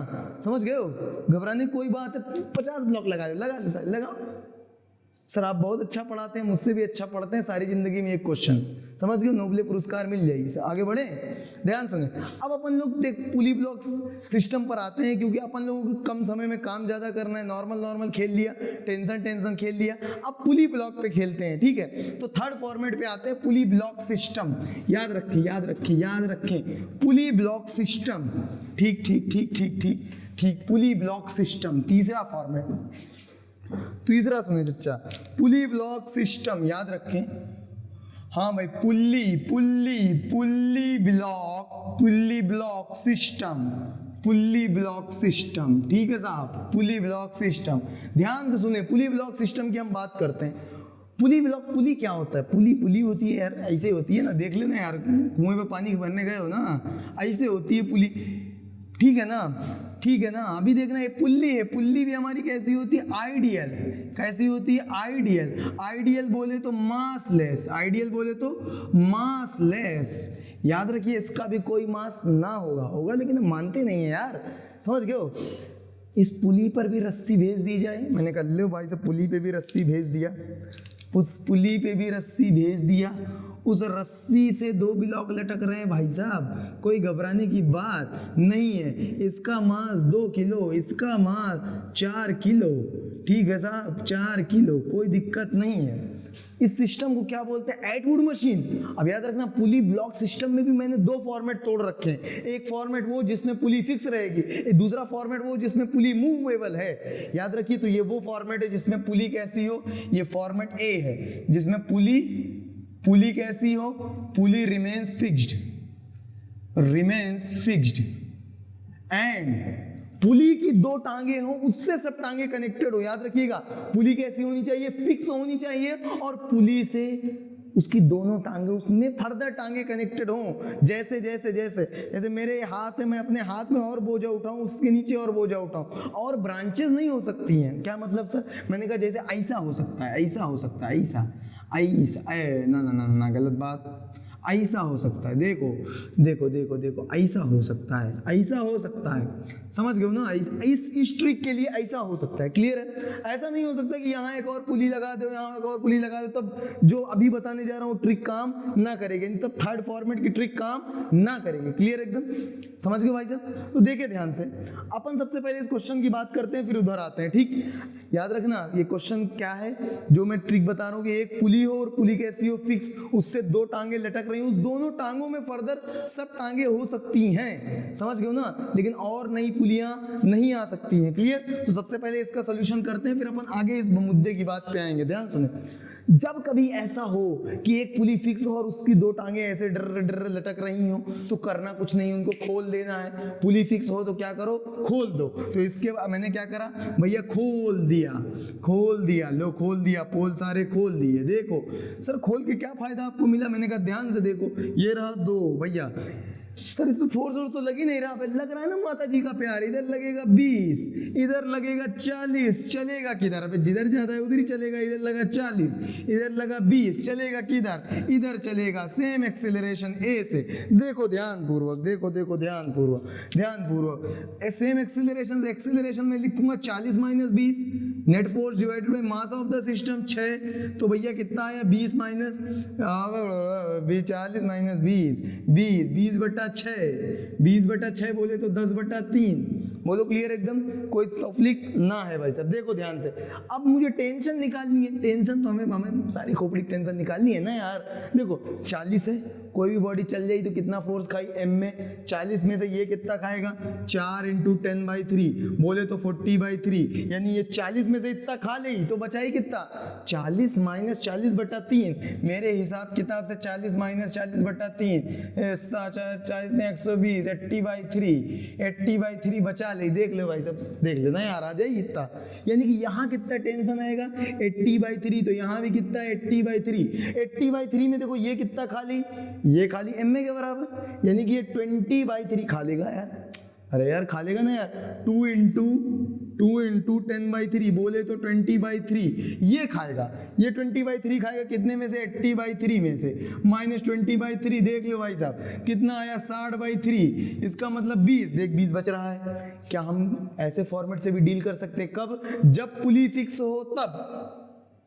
समझ गए हो। घबराने की कोई बात है, 50 ब्लॉक लगाओ। सर आप बहुत अच्छा पढ़ाते हैं, मुझसे भी अच्छा पढ़ते हैं, सारी जिंदगी में एक क्वेश्चन, समझ गए, नोबेल पुरस्कार मिल जाएगी। आगे बढ़े, ध्यान सुने। अब अपन लोग देख पुली ब्लॉक सिस्टम पर आते हैं, क्योंकि अपन लोगों को कम समय में काम ज़्यादा करना है। नॉर्मल खेल लिया, टेंशन खेल लिया, अब पुली ब्लॉक पे खेलते हैं, ठीक है। तो थर्ड फॉर्मेट पे आते हैं, पुली ब्लॉक सिस्टम। याद रखें पुली ब्लॉक सिस्टम, ठीक, पुली ब्लॉक सिस्टम तीसरा फॉर्मेट। तीसरा सुने चच्चा, पुली ब्लॉक सिस्टम याद रखें। हाँ भाई, पुली ब्लॉक सिस्टम, ठीक है साहब, पुली ब्लॉक सिस्टम। ध्यान से सुने, पुली ब्लॉक सिस्टम की हम बात करते हैं। पुली क्या होता है? पुली होती है यार, ऐसे होती है ना, देख लेना यार, कुएं पे पानी भरने गए हो ना, ऐसे होती है पुली, ठीक है ना। अभी देखना, ये पुल्ली है, पुल्ली भी हमारी कैसी होती है? आइडियल। कैसी होती है? आइडियल बोले तो मासलेस, याद रखिए, इसका भी कोई मास ना होगा, लेकिन मानते नहीं है यार, समझ गए हो। इस पुली पर भी रस्सी भेज दी जाए, मैंने कहा लो भाई साहब, पुली पे भी रस्सी भेज दिया, उस पुली पे भी रस्सी भेज दिया, उस रस्सी से 2 ब्लॉक लटक रहे हैं भाई साहब, कोई घबराने की बात नहीं है। इसका मास 2 किलो, इसका मास 4 किलो, ठीक है साहब, 4 किलो, कोई दिक्कत नहीं है। इस सिस्टम को क्या बोलते हैं? Atwood machine. अब याद रखना, पुली ब्लॉक सिस्टम में भी मैंने 2 फॉर्मेट तोड़ रखे हैं। एक फॉर्मेट वो जिसमें पुली फिक्स रहेगी, दूसरा फॉर्मेट वो जिसमें पुली मूवेबल है। याद रखिए, तो ये वो फॉर्मेट है जिसमें पुली कैसी हो, ये फॉर्मेट ए है, जिसमें पुली कैसी हो, पुली रिमेन्स फिक्स्ड एंड पुली की 2 टांगे हो, उससे सब टांगे कनेक्टेड हो। याद रखिएगा, पुली कैसी होनी चाहिए? फिक्स होनी चाहिए, और पुली से उसकी दोनों टांगे, उसमें फर्दर टांगे कनेक्टेड हो। जैसे मेरे हाथ है, मैं अपने हाथ में और बोझा उठाऊं, उसके नीचे और बोझा उठाऊं, और ब्रांचेस नहीं हो सकती हैं। क्या मतलब सर? मैंने कहा जैसे ऐसा हो सकता है, ऐसा ना, गलत बात। ऐसा हो सकता है, देखो, ऐसा हो सकता है, समझ गए ना। इस ट्रिक के लिए ऐसा हो सकता है, क्लियर है। ऐसा नहीं हो सकता कि यहाँ एक और पुली लगा दो, यहाँ एक और पुली लगा दो, तब जो अभी बताने जा रहा हूँ ट्रिक काम ना करेगी, तब थर्ड फॉर्मेट की ट्रिक काम ना करेगी, क्लियर एकदम, समझ गए भाई साहब। तो देखिए ध्यान से, अपन सबसे पहले इस क्वेश्चन की बात करते हैं, फिर उधर आते हैं, ठीक। याद रखना, ये क्वेश्चन क्या है जो मैं ट्रिक बता रहा हूँ, कि एक पुली हो, और पुली कैसी हो? फिक्स, उससे 2 टांगे लटक रही, उस दोनों टांगों में फर्दर सब टांगे हो सकती हैं, समझ गए ना, लेकिन और नई पुलियां नहीं आ सकती हैं, क्लियर। तो सबसे पहले इसका सॉल्यूशन करते हैं, फिर अपन आगे इस मुद्दे की बात पे आएंगे। ध्यान सुने, जब कभी ऐसा हो कि एक पुली फिक्स हो और उसकी 2 टांगे ऐसे डर लटक रही हो, तो करना कुछ नहीं, उनको खोल देना है। पुली फिक्स हो तो क्या करो? खोल दो। तो इसके बाद मैंने क्या करा भैया? खोल दिया, लो खोल दिया, पोल सारे खोल दिए। देखो सर, खोल के क्या फायदा आपको मिला? मैंने कहा ध्यान से देखो, ये रहा 2 भैया, सर इसमें फोर्स तो लग ही नहीं रहा, लग रहा है ना माता जी का प्यार। इधर लगेगा 20, इधर लगेगा 40, चलेगा किधर? अबे जिधर जाता है उधर ही चलेगा। इधर लगा 40, इधर लगा 20, चलेगा किधर? इधर चलेगा। सेम एक्सेलरेशन ए से, देखो ध्यान पूर्वक, ध्यान पूर्वक सेम एक्सेलरेशन में लिखूंगा 40 minus 20, net force divided by mass of the system 6, तो भैया कितना आया? 20 माइनस 40 माइनस 20 बटा 6 बोले तो 10/3, बोलो क्लियर एकदम, कोई तफलीक ना है भाई साहब। देखो ध्यान से, अब मुझे टेंशन निकालनी है, टेंशन तो हमें सारी खोपड़ी टेंशन निकालनी है ना यार। देखो 40 है, कोई भी बॉडी चल जाएगी तो कितना फोर्स खाई m में, 40 में से ये कितना खाएगा 4 × 10/3, बोले तो 40/3, यानी ये 40 में से इतना खा लेगी तो बचा ही कितना 40 - 40/3। मेरे हिसाब किताब से 40 - 40/3 40 ने 120, 80/3 बचा ले। देख लो भाई साहब, देख लेना यार, आ जाएगी इतना। यानी कि यहाँ कितना टेंशन आएगा 80/3, तो यहाँ भी कितना 80/3। 80/3 में देखो ये कितना खा ली, ये खाली m के बराबर, यानी कि ये 20/3 खा लेगा यार। अरे यार खा लेगा ना यार, 2 × 10/3, बोले तो 20/3 ये खाएगा, ये 20/3 खाएगा, कितने में से 80/3 में से -20/3। देख लो भाई साहब कितना आया 60/3, इसका मतलब 20, देख 20 बच रहा है। क्या हम ऐसे फॉर्मेट से भी डील कर सकते हैं, कब, जब पुली फिक्स हो तब।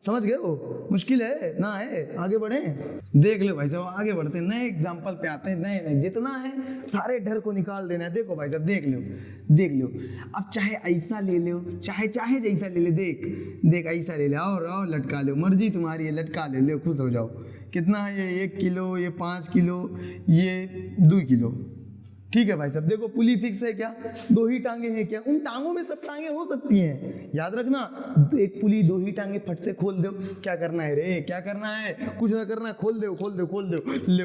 समझ गए हो, मुश्किल है ना है, आगे बढ़े। देख लो भाई साहब, आगे बढ़ते हैं, नए एग्जाम्पल पे आते हैं। नए जितना है सारे डर को निकाल देना है। देखो भाई साहब, देख लो अब चाहे ऐसा ले लो, चाहे जैसा ले ले, देख ऐसा ले ले, और लटका लो, मर्जी तुम्हारी है, लटका ले लो, खुश हो जाओ। कितना है ये 1 किलो, ये 5 किलो, ये 2 किलो, ठीक है भाई साहब। देखो पुली फिक्स है क्या, 2 ही टांगे हैं क्या, उन टांगों में सब टांगे हो सकती हैं, याद रखना। एक पुली 2 ही टांगे फट से खोल दो, क्या करना है रे, क्या करना है, कुछ ना करना है, खोल दो, ले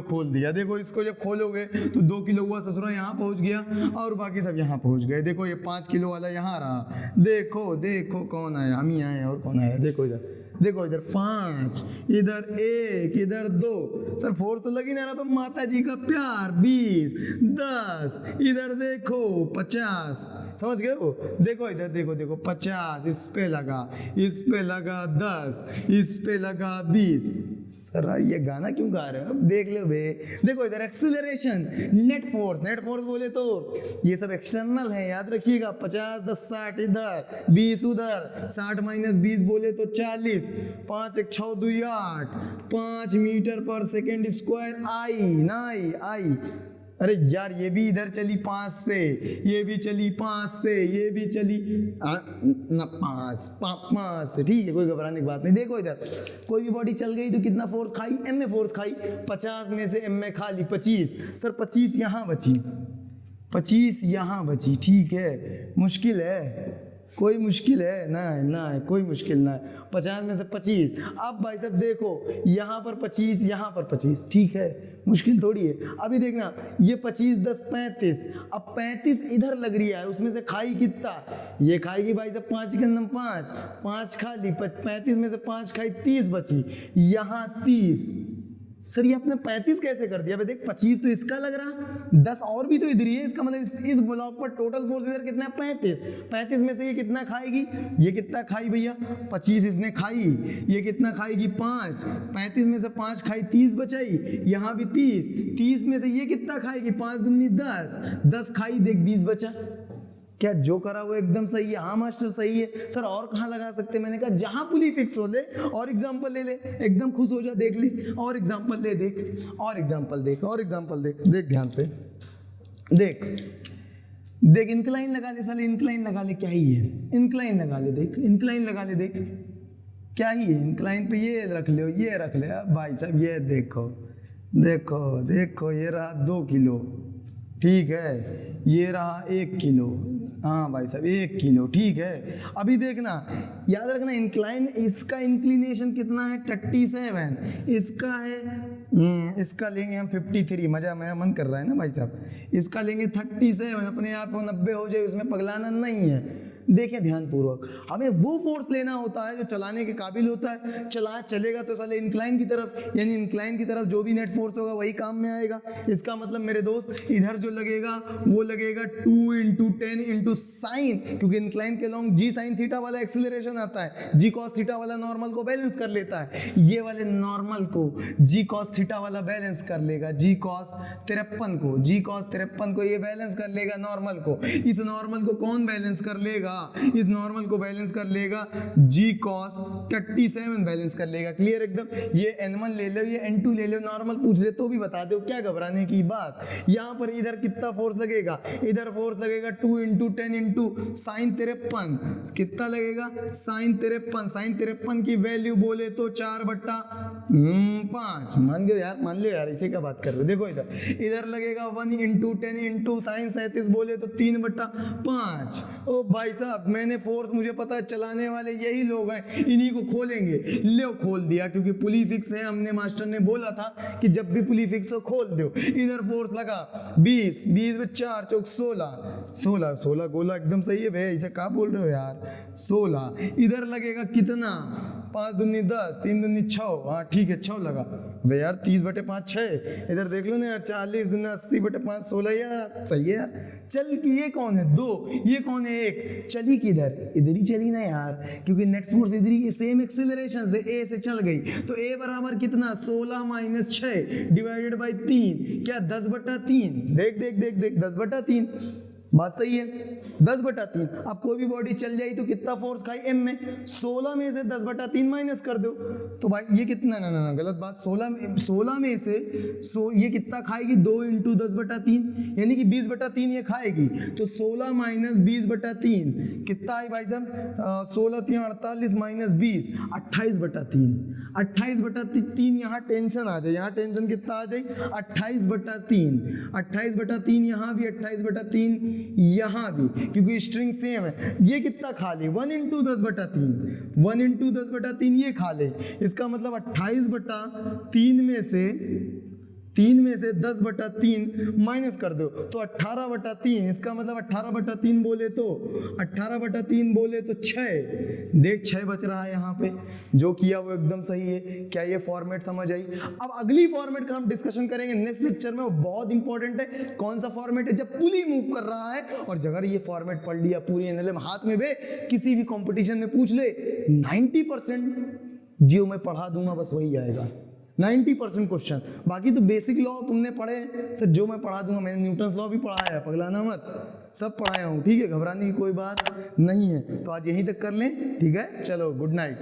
खोल दिया। देखो इसको जब खोलोगे तो 2 किलो हुआ ससुरा यहाँ पहुँच गया, और बाकी सब यहाँ पहुँच गए। देखो ये 5 किलो वाला यहाँ रहा, देखो कौन आया, हम ही आए और कौन आया। देखो इधर 5, इधर 1, इधर 2, सर फोर्स तो लगी ना रहा, माता जी का प्यार 20, 10, इधर देखो 50, समझ गए हो। देखो इधर देखो 50, इस पे लगा 10, इस पे लगा 20। सर ये गाना क्यों गा रहे हो, अब देख लो बे। देखो इधर एक्सीलरेशन, नेट फोर्स बोले तो ये सब एक्सटर्नल है, याद रखिएगा। 50, 10, 60 इधर, 20 उधर, 60 - 20 बोले तो 40, 5 1 6 2 8, 5 मीटर/सेकंड स्क्वायर आई। अरे यार ये भी इधर चली 5 से, ये भी चली 5 से, ये भी चली 5 से, ठीक है, कोई घबराने की बात नहीं। देखो इधर कोई भी बॉडी चल गई तो कितना फोर्स खाई, m में फोर्स खाई, 50 में से m में खा ली 25, सर 25 यहाँ बची, ठीक है। मुश्किल है, कोई मुश्किल है ना है, कोई मुश्किल ना है। 50 में से 25, अब भाई साहब देखो यहाँ पर 25, यहाँ पर 25, ठीक है, मुश्किल थोड़ी है। अभी देखना ये 25 10 35, अब 35 इधर लग रही है, उसमें से खाई कितना, ये खाएगी भाई साहब 5 के अंदर 5 खा ली, 35 में से 5 खाई, 30 बची, यहाँ 30। सर ये आपने 35 कैसे कर दिया, देख 25 तो इसका लग रहा, 10 और भी तो इधर ही है, इसका मतलब इस ब्लॉक पर टोटल फोर्स इधर कितना है 35 में से ये कितना खाएगी, ये कितना खाई भैया 25 इसने खाई, ये कितना खाएगी 5, 35 में से 5 खाई 30 बचाई, यहाँ भी 30 में से ये कितना खाएगी 5 दूनी 10 खाई, देख 20 बचा। क्या जो करा वो एकदम सही है, हाँ मास्टर सही है। सर और कहाँ लगा सकते, मैंने कहा जहां पुली फिक्स हो ले, और एग्जांपल ले एकदम खुश हो जा, देख ले और एग्जांपल ले, और एग्जांपल देख ध्यान से, देख इंक्लाइन लगा ले, साले इंक्लाइन लगा ले, क्या ही है, इंक्लाइन लगा ले, देख क्या ही है, इंक्लाइन पे ये रख ले भाई साहब, ये देखो ये रहा 2 किलो, ठीक है, ये रहा 1 किलो, हाँ भाई साहब 1 किलो, ठीक है। अभी देखना, याद रखना इंक्लाइन, इसका इंक्लिनेशन कितना है 37, इसका है इसका लेंगे हम 53, मेरा मन कर रहा है ना भाई साहब, इसका लेंगे 37, अपने आप को 90 हो जाए, उसमें पगलाना नहीं है। देखें ध्यानपूर्वक, हमें वो फोर्स लेना होता है जो चलाने के काबिल होता है, चलेगा तो साले इंक्लाइन की तरफ, यानी इंक्लाइन की तरफ जो भी नेट फोर्स होगा वही काम में आएगा। इसका मतलब मेरे दोस्त इधर जो लगेगा वो लगेगा 2 × 10 × साइन, क्योंकि इंक्लाइन के लॉन्ग जी साइन थीटा वाला एक्सीलरेशन आता है, जी कॉस थीटा वाला नॉर्मल को बैलेंस कर लेता है, ये वाले नॉर्मल को जी कॉस थीटा वाला बैलेंस कर लेगा, जी कॉस 53 को ये बैलेंस कर लेगा नॉर्मल को। इस नॉर्मल को कौन बैलेंस कर लेगा, इस नॉर्मल को बैलेंस कर लेगा, जी कॉस 37 बैलेंस कर लेगा। क्लियर एकदम। ये n1 ले लो, ये n2 ले लो, नॉर्मल पूछ ले तो भी बता दो, क्या घबराने की बात। यहाँ पर इधर कितना फोर्स लगेगा, इधर फोर्स लगेगा 2 × 10 × साइन 53, कितना लगेगा साइन 53। साइन 53 की वैल्यू बोले तो 4/5। मान लो यार, मान लो यार, इसे क्या बात कर रहे हो। देखो इधर लगेगा 1 × 10 × साइन 37 बोले तो 3/5। ओ भाई साहब, मैंने फोर्स, मुझे पता है चलाने वाले यही लोग हैं, इन्हीं को खोलेंगे। ले खोल दिया, क्योंकि पुली फिक्स है, हमने मास्टर ने बोला था कि जब भी पुली फिक्स हो खोल दो। इधर फोर्स लगा 20 में 4 चौक 16 गोला एकदम सही है भैया, इसे क्या बोल रहे हो यार। 16 इधर लगेगा कितना, 5 दूनी 10, 3 दूनी 6, हाँ ठीक है 6 लगा भैया यार। 30/5 6, इधर देख लो ना यार, 40 दूनी 80/5 16 यार, सही है यार। चल कि ये कौन है 2, ये कौन है 1, चली किधर, इधर ही चली ना यार, क्योंकि नेट फोर्स इधर ही सेम एक्सेलरेशन से ए से चल गई। तो ए बराबर कितना 16 - 6 / 3, क्या 10/3। देख 10/3, बात सही है 10/3। अब कोई भी बॉडी चल जाए तो कितना फोर्स खाई m में, 16 में से 10/3 माइनस कर दो तो भाई ये कितना, ना गलत बात, 16 में से ये कितना खाएगी 2 × 10/3, यानी कि 20/3 ये खाएगी। तो 16 - 20/3 कितना है भाई साहब, 16 × 3 = 48 - 20 28/3। 28/3 यहाँ टेंशन आ जाए, यहाँ टेंशन कितना आ जाए 28/3। 28/3 यहाँ भी, 28/3 यहाँ भी, क्योंकि स्ट्रिंग सेम है। ये कितना खा ले 1 × 10/3, 1 × 10/3 ये खा ले। इसका मतलब 28/3 में से 10/3 माइनस कर दो तो 18/3। इसका मतलब 18/3 बोले तो 6, देख 6 बच रहा है यहाँ पे। जो किया वो एकदम सही है। क्या ये फॉर्मेट समझ आई। अब अगली फॉर्मेट का हम डिस्कशन करेंगे नेक्स्ट लेक्चर में, वो बहुत इंपॉर्टेंट है। कौन सा फॉर्मेट है, जब पुली मूव कर रहा है और अगर ये फॉर्मेट पढ़ लिया पूरी एनएलएम हाथ में बे, किसी भी कंपटीशन में पूछ ले 90% जो मैं पढ़ा दूंगा बस वही आएगा, 90% क्वेश्चन। बाकी तो बेसिक लॉ तुमने पढ़े सर, जो मैं पढ़ा दूंगा। मैंने न्यूटन्स लॉ भी पढ़ाया है, पगलाना मत, सब पढ़ाया हूँ, ठीक है, घबराने की कोई बात नहीं है। तो आज यहीं तक कर लें, ठीक है, चलो गुड नाइट।